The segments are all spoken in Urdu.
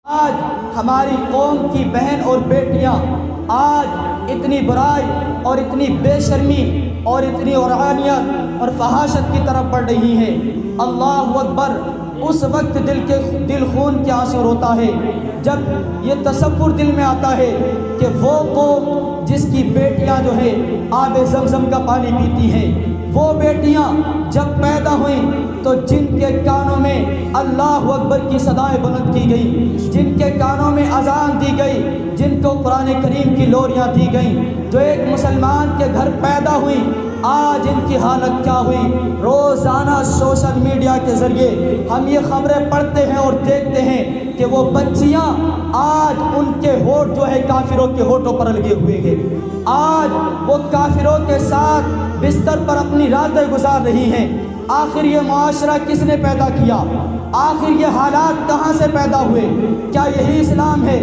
آج ہماری قوم کی بہن اور بیٹیاں آج اتنی برائی اور اتنی بے شرمی اور اتنی عرانیت اور فحاشت کی طرف بڑھ رہی ہیں۔ اللہ اکبر! اس وقت دل خون کے آنسو روتا ہے جب یہ تصور دل میں آتا ہے کہ وہ قوم جس کی بیٹیاں جو ہے آب زمزم کا پانی پیتی ہیں، وہ بیٹیاں جب پیدا ہوئیں تو جن کے کانوں میں اللہ اکبر کی صدائیں بلند کی گئیں، جن کے کانوں میں اذان دی گئی، جن کو قرآن کریم کی لوریاں دی گئیں، جو ایک مسلمان کے گھر پیدا ہوئی، آج ان کی حالت کیا ہوئی؟ روزانہ سوشل میڈیا کے ذریعے ہم یہ خبریں پڑھتے ہیں اور دیکھتے ہیں کہ وہ بچیاں آج ان کے ہونٹ جو ہے کافروں کے ہونٹوں پر لگے ہوئے ہیں، آج وہ کافروں کے ساتھ بستر پر اپنی راتیں گزار رہی ہیں۔ آخر یہ معاشرہ کس نے پیدا کیا؟ آخر یہ حالات کہاں سے پیدا ہوئے؟ کیا یہی اسلام ہے؟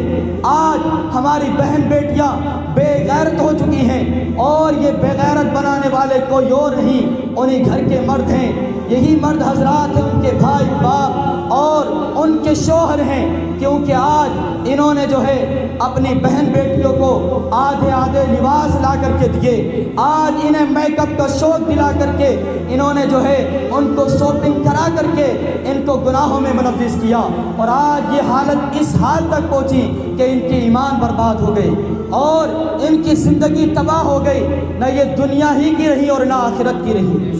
آج ہماری بہن بیٹیاں بے غیرت ہو چکی ہیں، اور یہ بے غیرت بنانے والے کوئی اور نہیں، انہی گھر کے مرد ہیں، یہی مرد حضرات ہیں، ان کے بھائی باپ اور ان کے شوہر ہیں، کیونکہ آج انہوں نے جو ہے اپنی بہن بیٹیوں کو آدھے آدھے لباس لا کر کے دیے، آج انہیں میک اپ کا شوق دلا کر کے انہوں نے جو ہے ان کو شاپنگ کرا کر کے ان کو گناہوں میں ملوث کیا، اور آج یہ حالت اس حال تک پہنچی کہ ان کی ایمان برباد ہو گئی اور ان کی زندگی تباہ ہو گئی، نہ یہ دنیا ہی کی رہی اور نہ آخرت کی رہی۔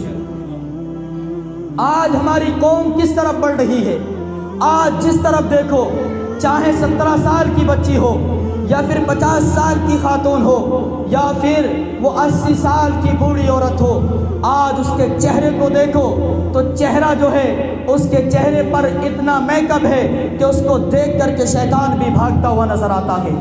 آج ہماری قوم کس طرف بڑھ رہی ہے؟ آج جس طرف دیکھو، چاہے 17 سال کی بچی ہو یا پھر 50 سال کی خاتون ہو یا پھر وہ 80 سال کی بوڑھی عورت ہو، آج اس کے چہرے کو دیکھو تو چہرہ جو ہے اس کے چہرے پر اتنا میک اپ ہے کہ اس کو دیکھ کر کے شیطان بھی بھاگتا ہوا نظر آتا ہے۔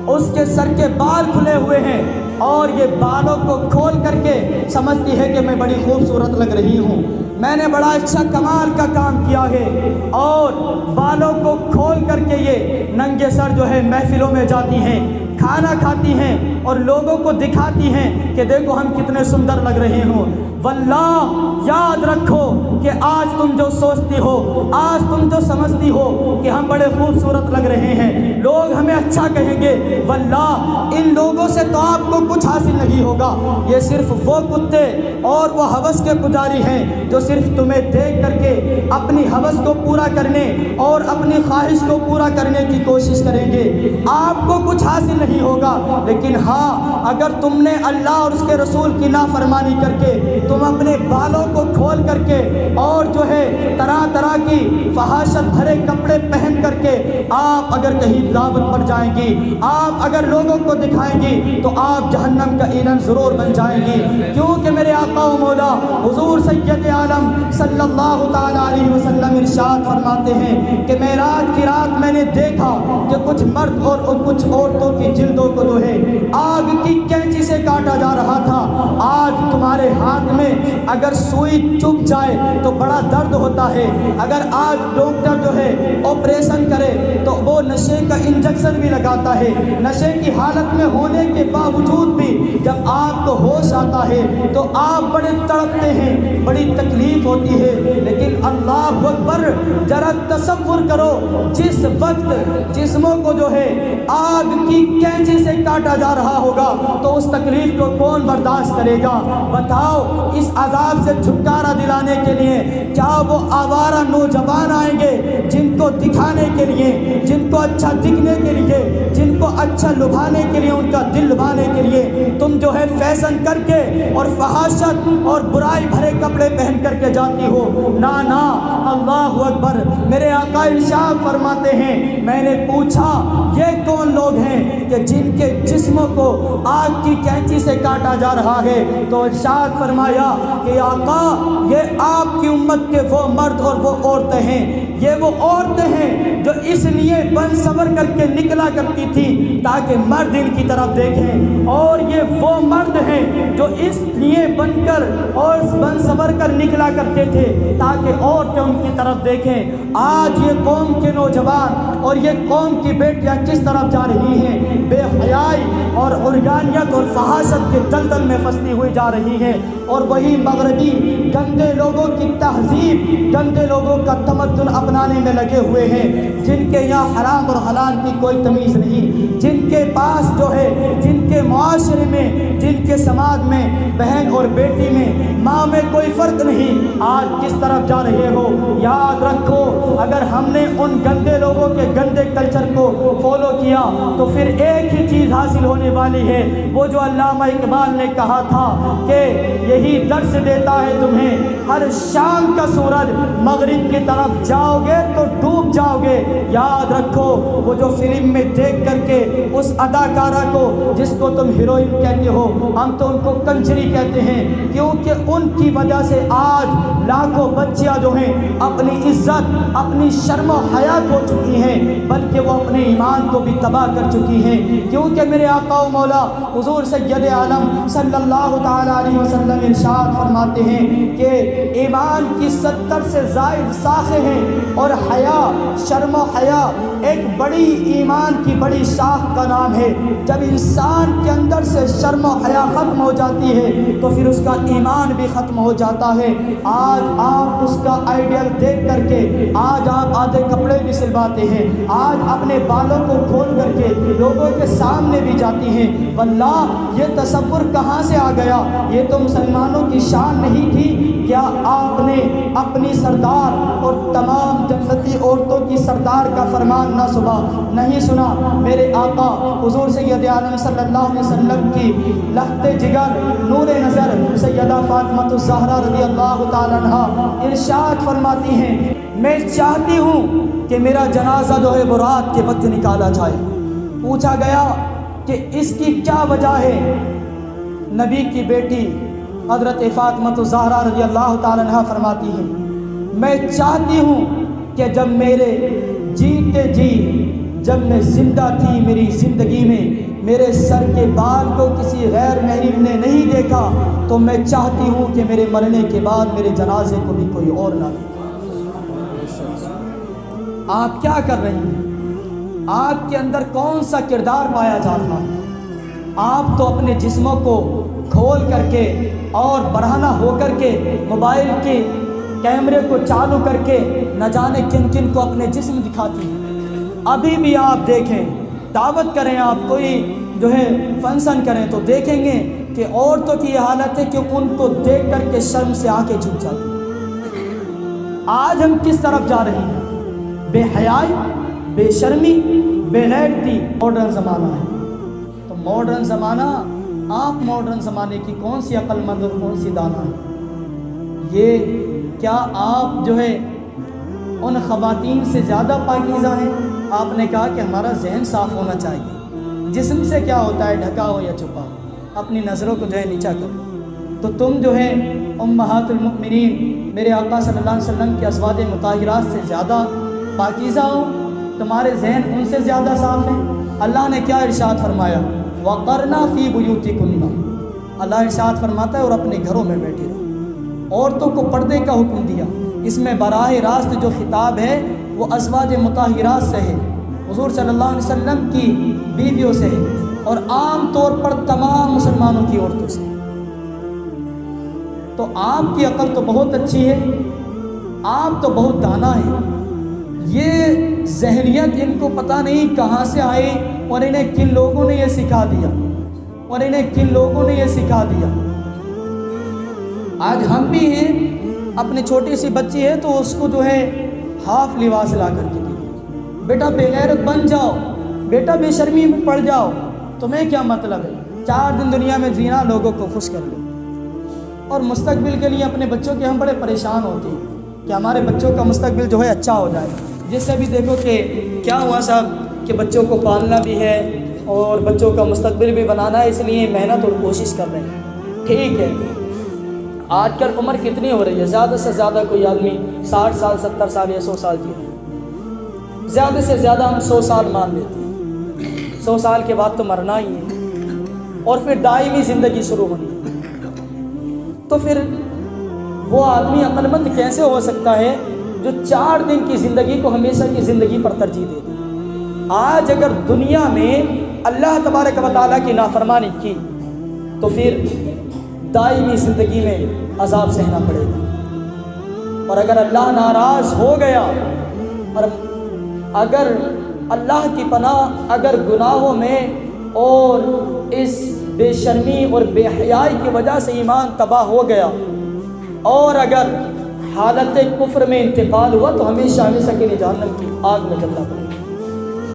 اس کے سر کے بال کھلے ہوئے ہیں اور یہ بالوں کو کھول کر کے سمجھتی ہے کہ میں بڑی خوبصورت لگ رہی ہوں، میں نے بڑا اچھا کمال کا کام کیا ہے، اور بالوں کو کھول کر کے یہ ننگے سر جو ہے محفلوں میں جاتی ہیں، کھانا کھاتی ہیں اور لوگوں کو دکھاتی ہیں کہ دیکھو ہم کتنے سندر لگ رہے ہوں۔ واللہ یاد رکھو کہ آج تم جو سوچتی ہو، آج تم جو سمجھتی ہو کہ ہم بڑے خوبصورت لگ رہے ہیں، لوگ ہمیں اچھا کہیں گے، واللہ ان لوگوں سے تو آپ کو کچھ حاصل نہیں ہوگا۔ یہ صرف وہ کتے اور وہ ہوس کے پجاری ہیں جو صرف تمہیں دیکھ کر کے اپنی ہوس کو پورا کرنے اور اپنی خواہش کو پورا کرنے کی کوشش کریں گے، آپ کو کچھ حاصل نہیں ہوگا۔ لیکن ہاں، اگر تم نے اللہ اور اس کے رسول کی نافرمانی کر کے تم اپنے بالوں کو کھول کر کے اور جو ہے طرح طرح کی فحاشت بھرے کپڑے پہن کر کے آپ اگر کہیں دعوت پر جائیں گی، آپ اگر لوگوں کو دکھائیں گی تو آپ جہنم کا ایندھن ضرور بن جائیں گی، کیونکہ میرے آقا و مولا حضور سید عالم صلی اللہ تعالیٰ علیہ وسلم ارشاد فرماتے ہیں کہ معراج کی رات میں نے دیکھا کہ کچھ مرد اور کچھ عورتوں کی جلدوں کو جو ہے آگ کی کینچی سے کاٹا جا رہا تھا۔ آج تمہارے ہاتھ میں اگر سوئی چبھ جائے تو بڑا درد ہوتا ہے، اگر آج ڈاکٹر جو ہے آپریشن کرے تو وہ نشے کا انجیکشن بھی لگاتا ہے، نشے کی حالت میں ہونے کے باوجود بھی جب آپ کو ہوش آتا ہے تو آپ بڑے تڑپتے ہیں، بڑی تکلیف ہوتی ہے۔ لیکن اللہ اکبر، ذرا تصور کرو جس وقت جسموں کو جو ہے آگ کی کینچی سے کاٹا جا رہا ہوگا تو اس تکلیف کو کون برداشت کرے گا؟ بتاؤ، اس عذاب سے چھٹکارا دلانے کے لیے کیا وہ آوارہ نوجوان آئیں گے جن کو دکھانے کے لیے، جن کو اچھا دکھنے کے لیے، جن کو اچھا لبھانے کے لیے، ان کا دل لبھانے کے لیے تم جو ہے فیشن کر کے اور فحاشت اور برائی بھرے کپڑے پہن کر کے جاتی ہو؟ نا نا، اللہ اکبر! میرے آقا ارشاد فرماتے ہیں، میں نے پوچھا یہ کون لوگ ہیں کہ جن کے جسموں کو آگ کی کینچی سے کاٹا جا رہا ہے؟ تو ارشاد فرمایا کہ آقا، یہ آپ کی امت کے وہ مرد اور وہ عورتیں ہیں، یہ وہ عورتیں ہیں جو اس لیے بن سور کر کے نکلا کرتی تھی تاکہ مرد ان کی طرف دیکھیں، اور یہ وہ مرد ہیں جو اس لیے بن کر اور بن سور کر نکلا کرتے تھے تاکہ عورتیں ان کی طرف دیکھیں۔ آج یہ قوم کے نوجوان اور یہ قوم کی بیٹیاں کس طرف جا رہی ہیں؟ بے حیائی اور عریانیت اور فحاشت کے دلدل میں پھنستی ہوئی جا رہی ہیں، اور وہی مغربی گندے لوگوں کی تہذیب، گندے لوگوں کا تمدن اپنانے میں لگے ہوئے ہیں، جن کے یہاں حرام اور حلال کی کوئی تمیز نہیں، جن کے پاس جو ہے، جن کے معاشرے میں، جن کے سماج میں بہن اور بیٹی میں، ماں میں کوئی فرق نہیں، آج کس طرف جا رہے ہو؟ یاد رکھو، اگر ہم نے ان گندے لوگوں کے گندے کلچر کو فالو کیا تو پھر ایک ہی چیز حاصل ہونے والی ہے، وہ جو علامہ اقبال نے کہا تھا کہ یہی درس دیتا ہے تمہیں، ہر شام کا سورج مغرب کی طرف جاؤ گے تو ڈوب جاؤ گے۔ یاد رکھو، وہ جو فلم میں دیکھ کر کے اس اداکارہ کو، جس کو تم ہیروئن کہتے ہو، ہم تو ان کو کنجری کہتے ہیں، کیونکہ ان کی وجہ سے آج لاکھوں بچیاں جو ہیں اپنی عزت، اپنی شرم و حیا کھو چکی ہیں، بلکہ وہ اپنے ایمان کو بھی تباہ کر چکی ہیں، کیونکہ میرے آقا و مولا حضور سید عالم صلی اللہ تعالیٰ علیہ وسلم ارشاد فرماتے ہیں کہ ایمان کی 70 سے زائد شاخیں ہیں، اور حیا، شرم و حیا ایک بڑی ایمان کی بڑی شاخ کا نام ہے۔ جب انسان کے اندر سے شرم و حیا ختم ہو جاتی ہے تو پھر اس کا ایمان بھی ختم ہو جاتا ہے۔ آج آپ اس کا آئیڈیل دیکھ کر کے آج آپ آدھے کپڑے بھی سلواتے ہیں، آج اپنے بالوں کو کھول کر کے لوگوں کے سامنے بھی جاتی ہیں۔ واللہ یہ تصور کہاں سے آ گیا؟ یہ تو مسلمانوں کی شان نہیں تھی؟ کیا آپ نے اپنی سردار اور تمام جنتی عورتوں کی سردار کا فرمان نہ سنا؟ نہیں سنا؟ میرے آقا حضور سید عالم صلی اللہ علیہ وسلم کی لخت جگر، نور نظر سیدہ فاطمہ الزہرا رضی اللہ تعالیٰ عنہا ارشاد فرماتی ہیں، میں چاہتی ہوں کہ میرا جنازہ جو ہے وہ رات کے وقت نکالا جائے۔ پوچھا گیا کہ اس کی کیا وجہ ہے؟ نبی کی بیٹی حضرت فاطمہ الزہرا رضی اللہ تعالیٰ عنہا فرماتی ہیں، میں چاہتی ہوں کہ جب میرے جیتے جی، جب میں زندہ تھی، میری زندگی میں میرے سر کے بال کو کسی غیر محرم نے نہیں دیکھا، تو میں چاہتی ہوں کہ میرے مرنے کے بعد میرے جنازے کو بھی کوئی اور نہ دیکھے۔ آپ کیا کر رہی ہیں؟ آپ کے اندر کون سا کردار پایا جا رہا ہے؟ آپ تو اپنے جسموں کو کھول کر کے اور برہنہ ہو کر کے موبائل کے کیمرے کو چالو کر کے نہ جانے کن کن کو اپنے جسم دکھاتی ہیں۔ ابھی بھی آپ دیکھیں، دعوت کریں، آپ کوئی جو ہے فنکشن کریں تو دیکھیں گے کہ عورتوں کی یہ حالت ہے کہ ان کو دیکھ کر کے شرم سے آنکھیں جھک جاتی ہیں۔ آج ہم کس طرف جا رہے ہیں؟ بے حیائی، بے شرمی، بے غیرتی، ماڈرن زمانہ ہے۔ تو ماڈرن زمانہ، آپ ماڈرن زمانے کی کون سی عقل مند اور کون سی دانا ہے؟ یہ کیا آپ جو ہے ان خواتین سے زیادہ پاکیزہ ہیں؟ آپ نے کہا کہ ہمارا ذہن صاف ہونا چاہیے، جسم سے کیا ہوتا ہے، ڈھکا ہو یا چھپا ہو، اپنی نظروں کو جو ہے نیچا کرو۔ تو تم جو ہے امہات المؤمنین میرے آقا صلی اللہ علیہ وسلم کی ازواج مطہرات سے زیادہ پاکیزہ ہو، تمہارے ذہن ان سے زیادہ صاف ہیں۔ اللہ نے کیا ارشاد فرمایا؟ وَقَرْنَا فِي بُيُوتِكُنَّ، اللہ ارشاد فرماتا ہے اور اپنے گھروں میں بیٹھی رہو۔ عورتوں کو پردے کا حکم دیا، اس میں براہ راست جو خطاب ہے وہ ازواج مطہرات سے ہے، حضور صلی اللہ علیہ وسلم کی بیویوں سے ہے، اور عام طور پر تمام مسلمانوں کی عورتوں سے۔ تو آپ کی عقل تو بہت اچھی ہے، آپ تو بہت دانا ہیں، یہ ذہنیت ان کو پتہ نہیں کہاں سے آئی اور انہیں کن لوگوں نے یہ سکھا دیا، اور انہیں کن لوگوں نے یہ سکھا دیا۔ آج ہم بھی ہیں، اپنی چھوٹی سی بچی ہے تو اس کو جو ہے ہاف لباس لا کر کے دیجیے، بیٹا بے غیرت بن جاؤ، بیٹا بے شرمی میں پڑ جاؤ، تمہیں کیا مطلب ہے؟ 4 دن دنیا میں جینا، لوگوں کو خوش کر لو، اور مستقبل کے لیے اپنے بچوں کے ہم بڑے پریشان ہوتے ہیں کہ ہمارے بچوں کا مستقبل جو ہے اچھا ہو جائے۔ جس سے بھی دیکھو کہ کیا ہوا صاحب کہ بچوں کو پالنا بھی ہے اور بچوں کا مستقبل بھی بنانا ہے، اس لیے محنت اور کوشش کر رہے ہیں۔ ٹھیک ہے، آج کل عمر کتنی ہو رہی ہے؟ زیادہ سے زیادہ کوئی آدمی 60 سال 70 سال یا 100 سال جی رہا ہے، زیادہ سے زیادہ ہم 100 سال مان لیتے ہیں۔ 100 سال کے بعد تو مرنا ہی ہے اور پھر دائمی زندگی شروع ہونی ہے۔ تو پھر وہ آدمی عقل مند کیسے ہو سکتا ہے جو 4 دن کی زندگی کو ہمیشہ کی زندگی پر ترجیح دے دے؟ آج اگر دنیا میں اللہ تبارک و تعالیٰ کی نافرمانی کی تو پھر دائمی زندگی میں عذاب سہنا پڑے گا۔ اور اگر اللہ ناراض ہو گیا، اور اگر اللہ کی پناہ اگر گناہوں میں اور اس بے شرمی اور بے حیائی کی وجہ سے ایمان تباہ ہو گیا، اور اگر حالت کفر میں انتقال ہوا، تو ہمیشہ ہمیشہ کے لیے جہنم کی آگ میں جلنا پڑے گا۔